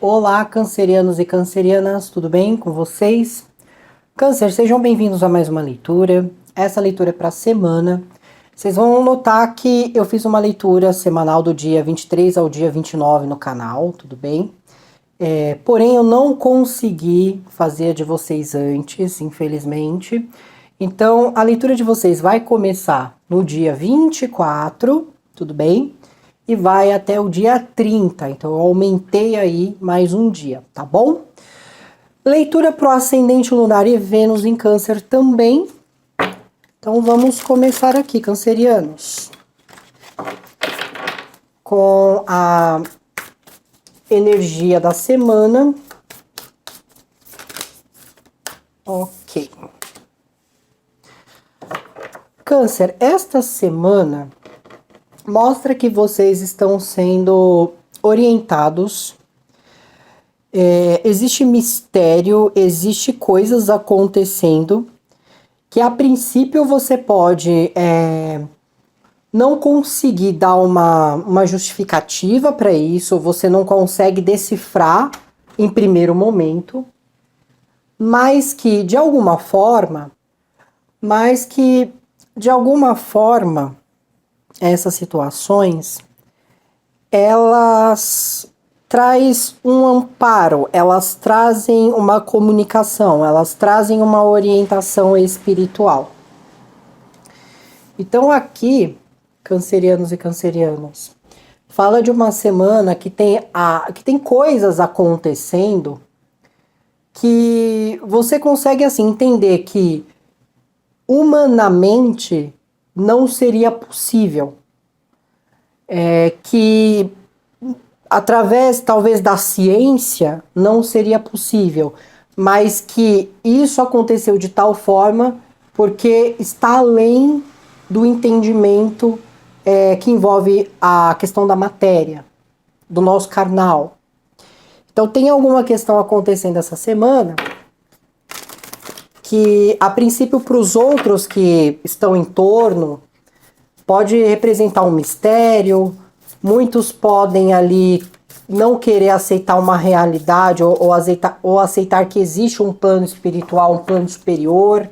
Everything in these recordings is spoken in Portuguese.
Olá, cancerianos e cancerianas, tudo bem com vocês? Câncer, sejam bem-vindos a mais uma leitura. Essa leitura é para a semana. Vocês vão notar que eu fiz uma leitura semanal do dia 23 ao dia 29 no canal, tudo bem? Porém, eu não consegui fazer a de vocês antes, infelizmente. Então, a leitura de vocês vai começar no dia 24, tudo bem? E vai até o dia 30. Então, eu aumentei aí mais um dia, tá bom? Leitura pro ascendente lunar e Vênus em Câncer também. Então, vamos começar aqui, cancerianos, com a energia da semana. Ok. Câncer, esta semana mostra que vocês estão sendo orientados. Existe mistério, existe coisas acontecendo que a princípio você pode não conseguir dar uma justificativa para isso, você não consegue decifrar em primeiro momento, mas que de alguma forma essas situações elas traz um amparo, elas trazem uma comunicação, elas trazem uma orientação espiritual. Então aqui, cancerianos e cancerianas, fala de uma semana que tem coisas acontecendo que você consegue assim entender que humanamente não seria possível. Que através talvez da ciência não seria possível, mas que isso aconteceu de tal forma porque está além do entendimento que envolve a questão da matéria, do nosso carnal. Então tem alguma questão acontecendo essa semana que a princípio para os outros que estão em torno pode representar um mistério, muitos podem ali não querer aceitar uma realidade ou aceitar que existe um plano espiritual, um plano superior.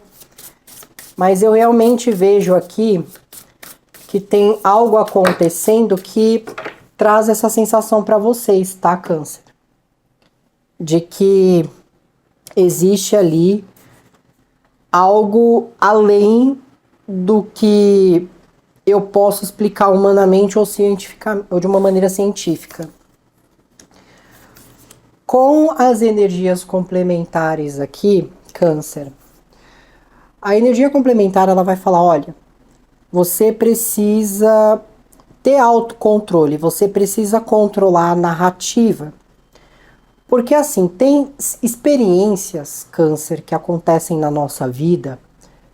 Mas eu realmente vejo aqui que tem algo acontecendo que traz essa sensação para vocês, tá, Câncer? De que existe ali algo além do que eu posso explicar humanamente ou de uma maneira científica. Com as energias complementares aqui, Câncer, a energia complementar ela vai falar, olha, você precisa ter autocontrole, você precisa controlar a narrativa. Porque assim, tem experiências, Câncer, que acontecem na nossa vida,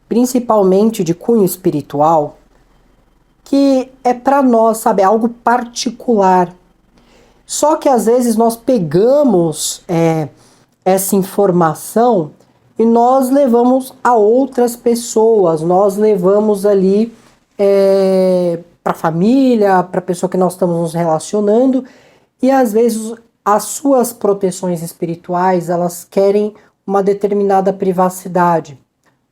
principalmente de cunho espiritual, que é para nós, sabe, algo particular. Só que às vezes nós pegamos essa informação e nós levamos a outras pessoas, nós levamos ali para a família, para a pessoa que nós estamos nos relacionando, e às vezes as suas proteções espirituais, elas querem uma determinada privacidade.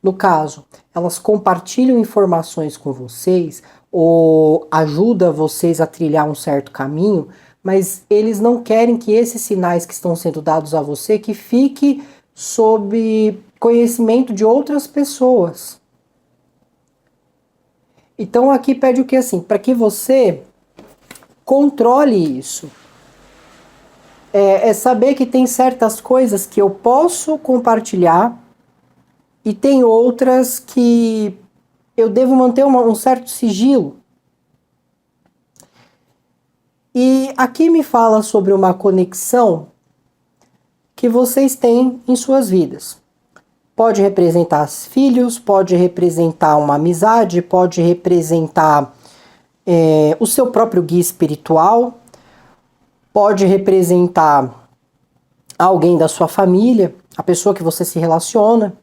No caso, elas compartilham informações com vocês ou ajudam vocês a trilhar um certo caminho, mas eles não querem que esses sinais que estão sendo dados a você que fique sob conhecimento de outras pessoas. Então aqui pede o que assim, para que você controle isso. É saber que tem certas coisas que eu posso compartilhar e tem outras que eu devo manter um certo sigilo. E aqui me fala sobre uma conexão que vocês têm em suas vidas. Pode representar filhos, pode representar uma amizade, pode representar o seu próprio guia espiritual, pode representar alguém da sua família, a pessoa que você se relaciona.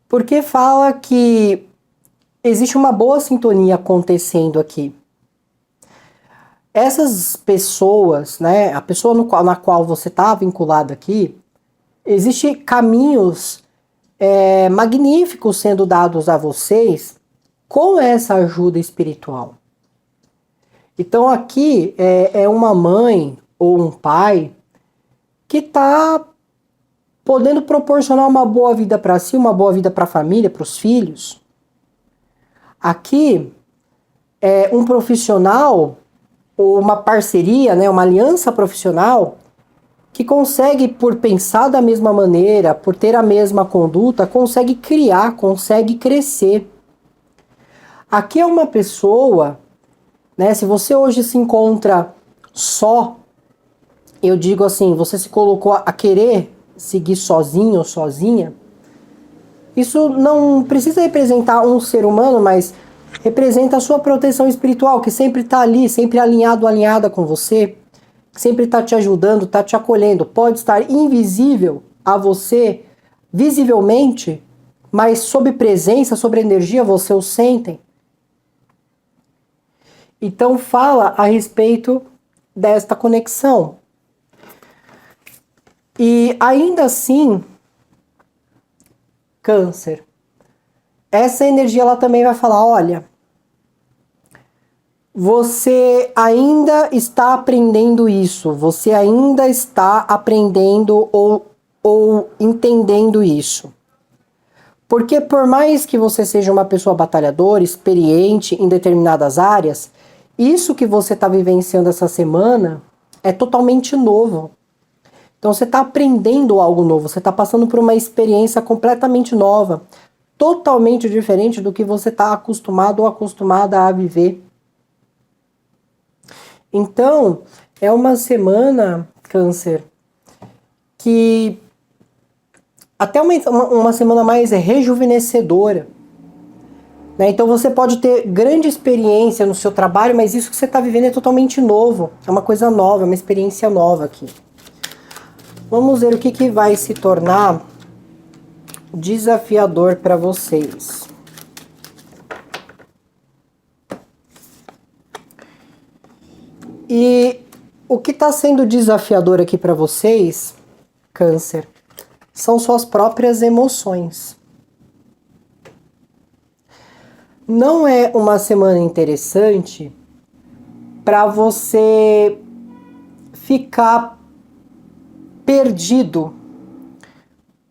Porque fala que existe uma boa sintonia acontecendo aqui. essas pessoas, né, a pessoa na qual você está vinculado aqui, existem caminhos magníficos sendo dados a vocês com essa ajuda espiritual. Então aqui é uma mãe ou um pai que está podendo proporcionar uma boa vida para si, uma boa vida para a família, para os filhos. Aqui é um profissional ou uma parceria, né, uma aliança profissional que consegue, por pensar da mesma maneira, por ter a mesma conduta, consegue criar, consegue crescer. Aqui é uma pessoa, né, se você hoje se encontra só, eu digo assim, você se colocou a querer seguir sozinho ou sozinha, isso não precisa representar um ser humano, mas representa a sua proteção espiritual, que sempre está ali, sempre alinhado, alinhada com você, sempre está te ajudando, está te acolhendo. Pode estar invisível a você, visivelmente, mas sob presença, sob energia, você o sentem. Então fala a respeito desta conexão. E ainda assim, Câncer, essa energia ela também vai falar, olha, você ainda está aprendendo isso, você ainda está aprendendo ou entendendo isso. Porque por mais que você seja uma pessoa batalhadora, experiente em determinadas áreas, isso que você está vivenciando essa semana é totalmente novo. Então você está aprendendo algo novo, você está passando por uma experiência completamente nova, totalmente diferente do que você está acostumado ou acostumada a viver. Então, é uma semana, Câncer, que até uma semana mais rejuvenescedora. Né? Então você pode ter grande experiência no seu trabalho, mas isso que você está vivendo é totalmente novo. É uma coisa nova, é uma experiência nova aqui. Vamos ver o que vai se tornar desafiador para vocês. E o que está sendo desafiador aqui para vocês, Câncer, são suas próprias emoções. Não é uma semana interessante para você ficar perdido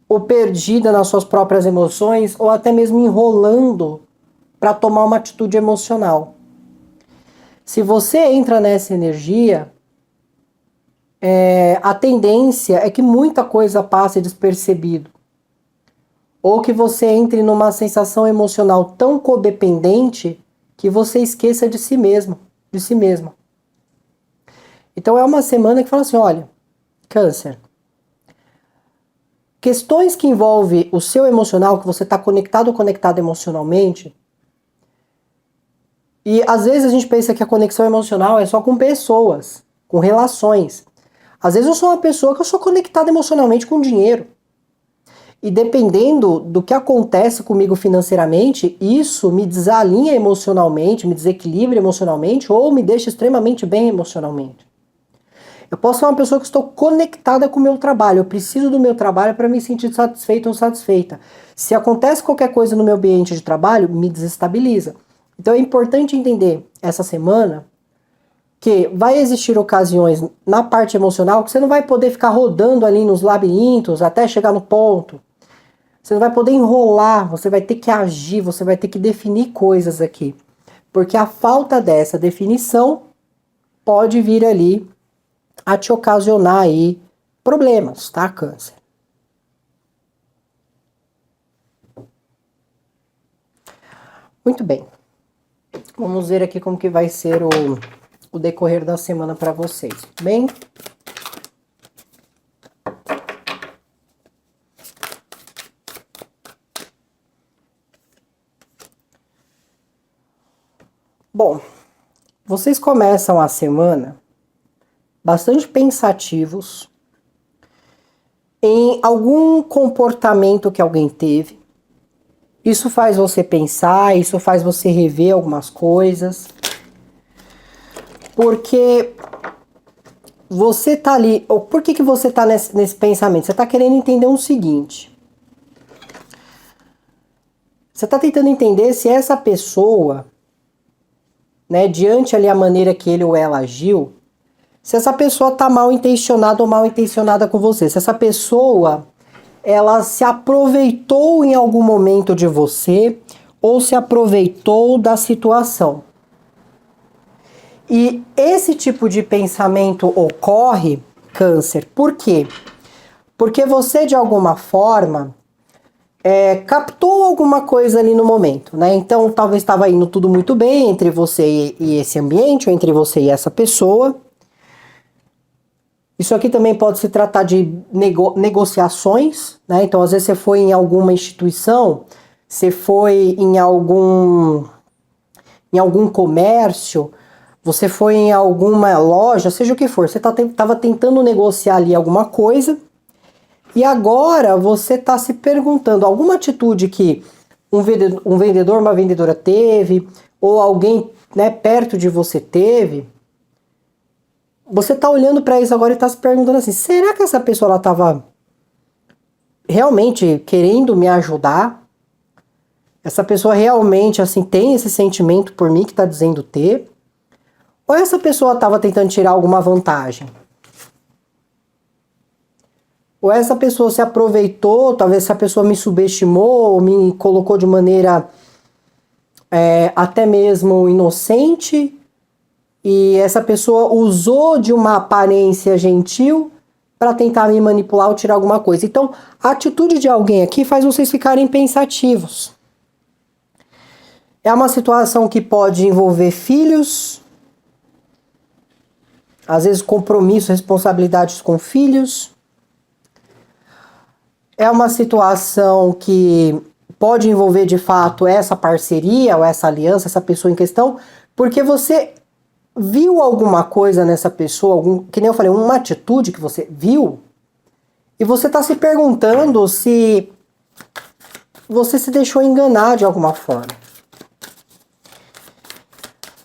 ou perdida nas suas próprias emoções ou até mesmo enrolando para tomar uma atitude emocional. Se você entra nessa energia, a tendência é que muita coisa passe despercebido. Ou que você entre numa sensação emocional tão codependente que você esqueça de si mesmo, de si mesma. Então é uma semana que fala assim, olha, Câncer, questões que envolvem o seu emocional, que você está conectado ou conectada emocionalmente, e às vezes a gente pensa que a conexão emocional é só com pessoas, com relações. Às vezes eu sou uma pessoa que eu sou conectada emocionalmente com dinheiro. E dependendo do que acontece comigo financeiramente, isso me desalinha emocionalmente, me desequilibra emocionalmente ou me deixa extremamente bem emocionalmente. Eu posso ser uma pessoa que estou conectada com o meu trabalho, eu preciso do meu trabalho para me sentir satisfeito ou satisfeita. Se acontece qualquer coisa no meu ambiente de trabalho, me desestabiliza. Então é importante entender essa semana que vai existir ocasiões na parte emocional que você não vai poder ficar rodando ali nos labirintos até chegar no ponto. Você não vai poder enrolar, você vai ter que agir, você vai ter que definir coisas aqui. Porque a falta dessa definição pode vir ali a te ocasionar aí problemas, tá, Câncer? Muito bem. Vamos ver aqui como que vai ser o decorrer da semana para vocês, tudo bem? Bom, vocês começam a semana bastante pensativos em algum comportamento que alguém teve. Isso faz você pensar, isso faz você rever algumas coisas. Porque você tá ali... Por que você tá nesse pensamento? Você tá querendo entender o seguinte. Você tá tentando entender se essa pessoa, né, diante ali a maneira que ele ou ela agiu, se essa pessoa tá mal intencionada ou mal intencionada com você. Se essa pessoa, ela se aproveitou em algum momento de você ou se aproveitou da situação. E esse tipo de pensamento ocorre, Câncer, por quê? Porque você, de alguma forma, captou alguma coisa ali no momento, né? Então, talvez estava indo tudo muito bem entre você e esse ambiente, ou entre você e essa pessoa. Isso aqui também pode se tratar de negociações, né? Então, às vezes você foi em alguma instituição, você foi em algum comércio, você foi em alguma loja, seja o que for, você estava tentando negociar ali alguma coisa, e agora você está se perguntando, alguma atitude que um vendedor, uma vendedora teve, ou alguém, né, perto de você teve, você está olhando para isso agora e está se perguntando assim, será que essa pessoa estava realmente querendo me ajudar? Essa pessoa realmente assim tem esse sentimento por mim que está dizendo ter? Ou essa pessoa estava tentando tirar alguma vantagem? Ou essa pessoa se aproveitou, talvez essa pessoa me subestimou, ou me colocou de maneira até mesmo inocente, e essa pessoa usou de uma aparência gentil para tentar me manipular ou tirar alguma coisa. Então, a atitude de alguém aqui faz vocês ficarem pensativos. É uma situação que pode envolver filhos, às vezes compromisso, responsabilidades com filhos. É uma situação que pode envolver de fato essa parceria ou essa aliança, essa pessoa em questão, porque você viu alguma coisa nessa pessoa, que nem eu falei, uma atitude que você viu, e você está se perguntando se você se deixou enganar de alguma forma.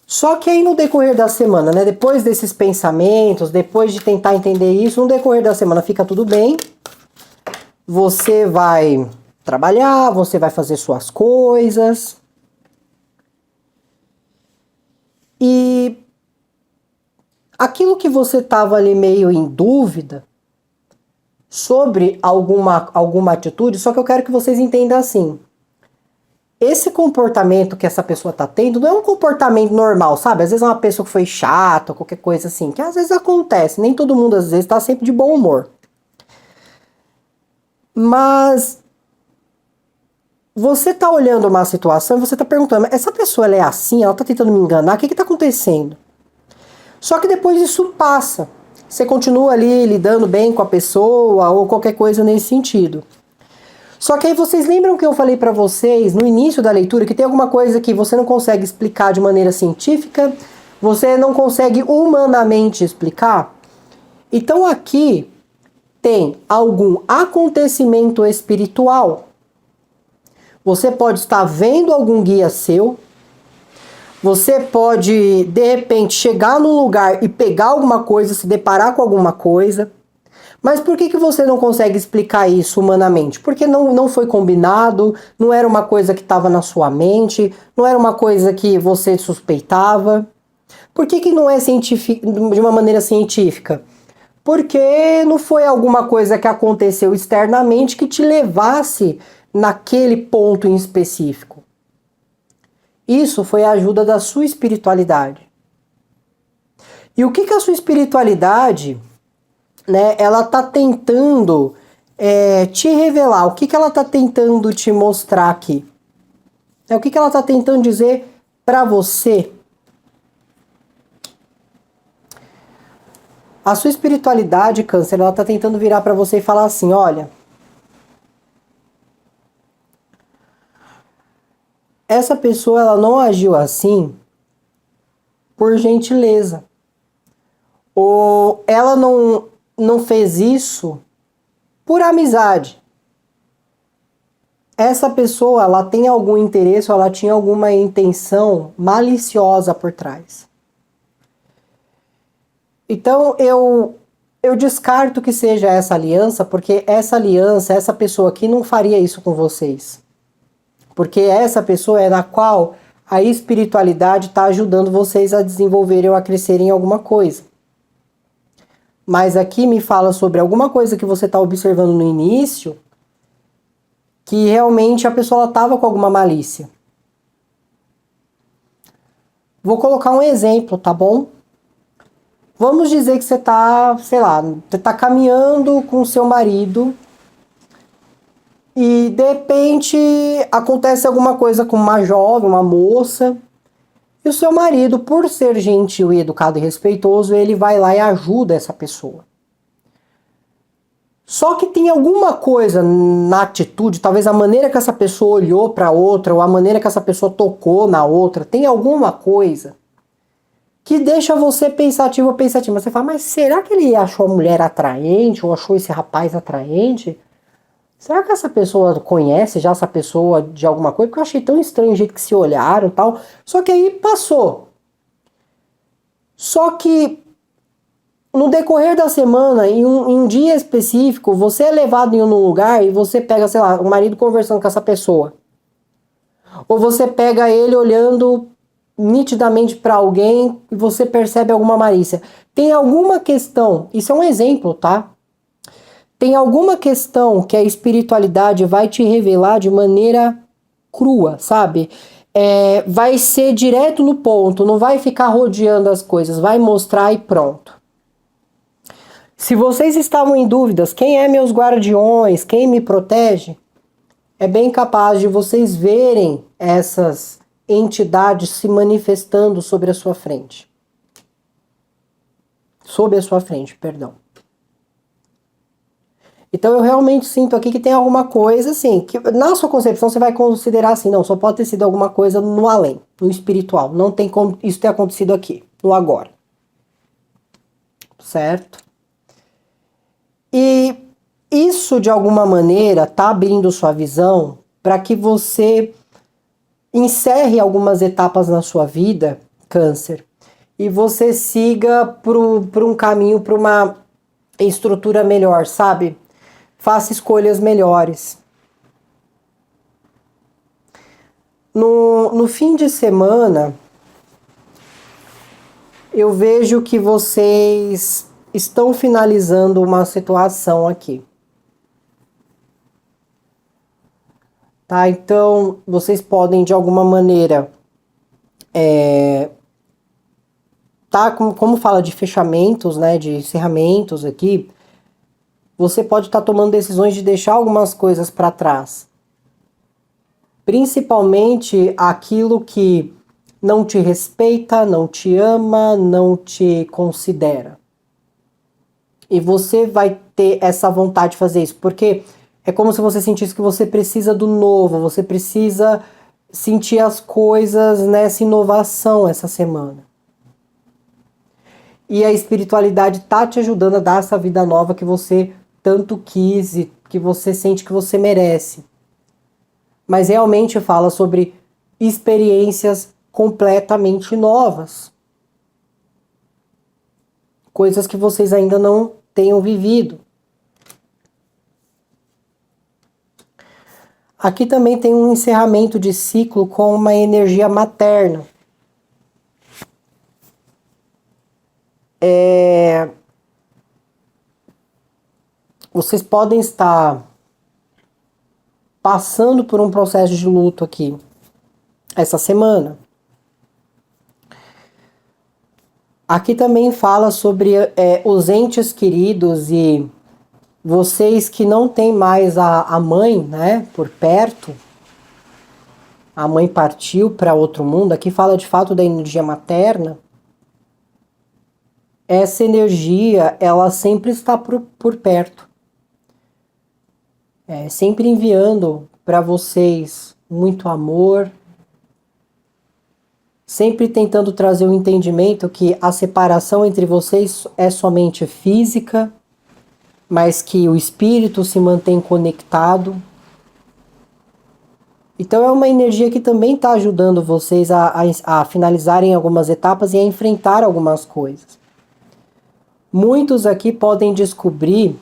Só que aí no decorrer da semana, né, depois desses pensamentos, depois de tentar entender isso, no decorrer da semana fica tudo bem, você vai trabalhar, você vai fazer suas coisas, e aquilo que você estava ali meio em dúvida sobre alguma atitude, só que eu quero que vocês entendam assim. Esse comportamento que essa pessoa tá tendo não é um comportamento normal, sabe? Às vezes é uma pessoa que foi chata, qualquer coisa assim, que às vezes acontece, nem todo mundo às vezes tá sempre de bom humor. Mas você tá olhando uma situação e você tá perguntando, essa pessoa ela é assim, ela tá tentando me enganar, o que que tá acontecendo? Só que depois isso passa. Você continua ali lidando bem com a pessoa ou qualquer coisa nesse sentido. Só que aí vocês lembram que eu falei para vocês no início da leitura que tem alguma coisa que você não consegue explicar de maneira científica, você não consegue humanamente explicar? Então aqui tem algum acontecimento espiritual. Você pode estar vendo algum guia seu, você pode de repente chegar num lugar e pegar alguma coisa, se deparar com alguma coisa. Mas por que você não consegue explicar isso humanamente? Porque não foi combinado, não era uma coisa que estava na sua mente, não era uma coisa que você suspeitava. Por que não é de uma maneira científica? Porque não foi alguma coisa que aconteceu externamente que te levasse naquele ponto em específico. Isso foi a ajuda da sua espiritualidade. E o que a sua espiritualidade, né, ela tá tentando te revelar? O que ela está tentando te mostrar aqui? O que ela está tentando dizer para você? A sua espiritualidade, Câncer, ela está tentando virar para você e falar assim, olha, essa pessoa ela não agiu assim por gentileza. Ou ela não fez isso por amizade. Essa pessoa, ela tem algum interesse, ou ela tinha alguma intenção maliciosa por trás. Então eu descarto que seja essa aliança, porque essa aliança, essa pessoa aqui não faria isso com vocês. Porque essa pessoa é na qual a espiritualidade está ajudando vocês a desenvolverem ou a crescerem em alguma coisa. Mas aqui me fala sobre alguma coisa que você está observando no início, que realmente a pessoa estava com alguma malícia. Vou colocar um exemplo, tá bom? Vamos dizer que você está, sei lá, você está caminhando com seu marido e de repente acontece alguma coisa com uma jovem, uma moça, e o seu marido, por ser gentil e educado e respeitoso, ele vai lá e ajuda essa pessoa. Só que tem alguma coisa na atitude, talvez a maneira que essa pessoa olhou para outra, ou a maneira que essa pessoa tocou na outra, tem alguma coisa que deixa você pensativo ou pensativa. Você fala, mas será que ele achou a mulher atraente, ou achou esse rapaz atraente? Será que essa pessoa conhece já essa pessoa de alguma coisa? Porque eu achei tão estranho o jeito que se olharam e tal. Só que aí passou. Só que no decorrer da semana, em um dia específico, você é levado em um lugar e você pega, sei lá, o marido conversando com essa pessoa. Ou você pega ele olhando nitidamente para alguém e você percebe alguma malícia. Tem alguma questão, isso é um exemplo, tá? Tem alguma questão que a espiritualidade vai te revelar de maneira crua, sabe? Vai ser direto no ponto, não vai ficar rodeando as coisas, vai mostrar e pronto. Se vocês estavam em dúvidas, quem é meus guardiões, quem me protege, é bem capaz de vocês verem essas entidades se manifestando sobre a sua frente. Sob a sua frente, perdão. Então eu realmente sinto aqui que tem alguma coisa assim, que na sua concepção você vai considerar assim, não, só pode ter sido alguma coisa no além, no espiritual. Não tem como isso ter acontecido aqui, no agora. Certo? E isso de alguma maneira tá abrindo sua visão para que você encerre algumas etapas na sua vida, Câncer, e você siga por um caminho, para uma estrutura melhor, sabe? Faça escolhas melhores. No fim de semana, eu vejo que vocês estão finalizando uma situação aqui. Tá? Então, vocês podem, de alguma maneira, tá? Como fala de fechamentos, né? De encerramentos aqui, você pode estar tomando decisões de deixar algumas coisas para trás. Principalmente aquilo que não te respeita, não te ama, não te considera. E você vai ter essa vontade de fazer isso, porque é como se você sentisse que você precisa do novo, você precisa sentir as coisas nessa inovação essa semana. E a espiritualidade tá te ajudando a dar essa vida nova que você tanto quis e que você sente que você merece. Mas realmente fala sobre experiências completamente novas. Coisas que vocês ainda não tenham vivido. Aqui também tem um encerramento de ciclo com uma energia materna. Vocês podem estar passando por um processo de luto aqui essa semana. Aqui também fala sobre os entes queridos e vocês que não têm mais a mãe, né, por perto. A mãe partiu para outro mundo. Aqui fala de fato da energia materna. Essa energia, ela sempre está por perto. Sempre enviando para vocês muito amor, sempre tentando trazer o entendimento que a separação entre vocês é somente física, mas que o espírito se mantém conectado. Então é uma energia que também está ajudando vocês a finalizarem algumas etapas e a enfrentar algumas coisas. Muitos aqui podem descobrir,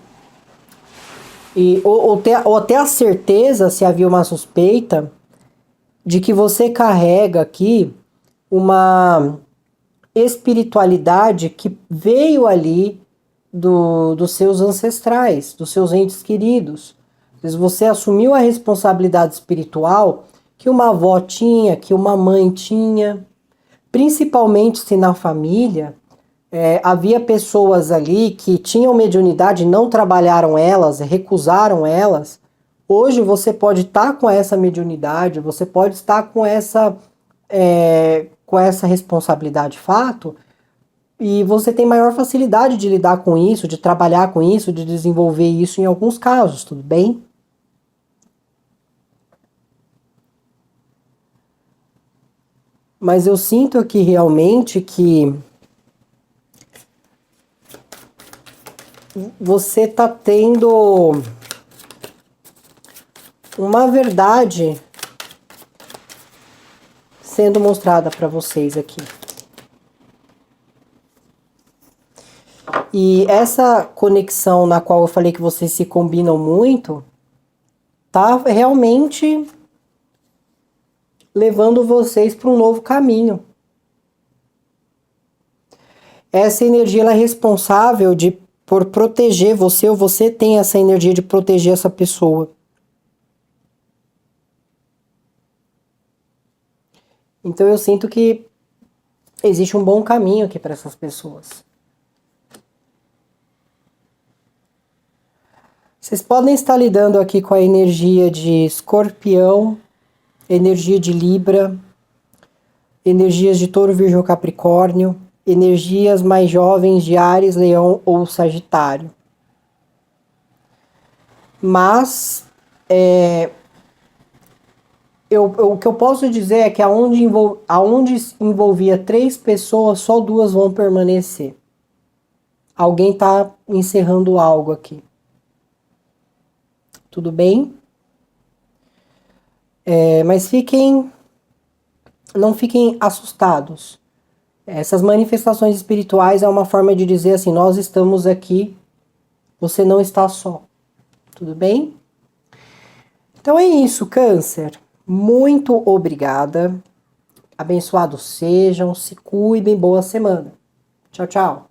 ou até a certeza, se havia uma suspeita, de que você carrega aqui uma espiritualidade que veio ali dos seus ancestrais, dos seus entes queridos. Às vezes você assumiu a responsabilidade espiritual que uma avó tinha, que uma mãe tinha, principalmente se na família havia pessoas ali que tinham mediunidade, não trabalharam elas, recusaram elas. Hoje você pode estar com essa mediunidade, você pode estar com essa responsabilidade fato, e você tem maior facilidade de lidar com isso, de trabalhar com isso, de desenvolver isso em alguns casos, tudo bem? Mas eu sinto aqui realmente que você está tendo uma verdade sendo mostrada para vocês aqui. E essa conexão na qual eu falei que vocês se combinam muito, tá realmente levando vocês para um novo caminho. Essa energia ela é responsável por proteger você, ou você tem essa energia de proteger essa pessoa. Então eu sinto que existe um bom caminho aqui para essas pessoas. Vocês podem estar lidando aqui com a energia de Escorpião, energia de Libra, energias de Touro, Virgem ou Capricórnio, energias mais jovens de Áries, Leão ou Sagitário. Mas o que eu posso dizer é que aonde envolvia 3 pessoas, só 2 vão permanecer. Alguém está encerrando algo aqui. Tudo bem? Mas não fiquem assustados. Essas manifestações espirituais é uma forma de dizer assim, nós estamos aqui, você não está só. Tudo bem? Então é isso, Câncer. Muito obrigada. Abençoados sejam, se cuidem, boa semana. Tchau, tchau.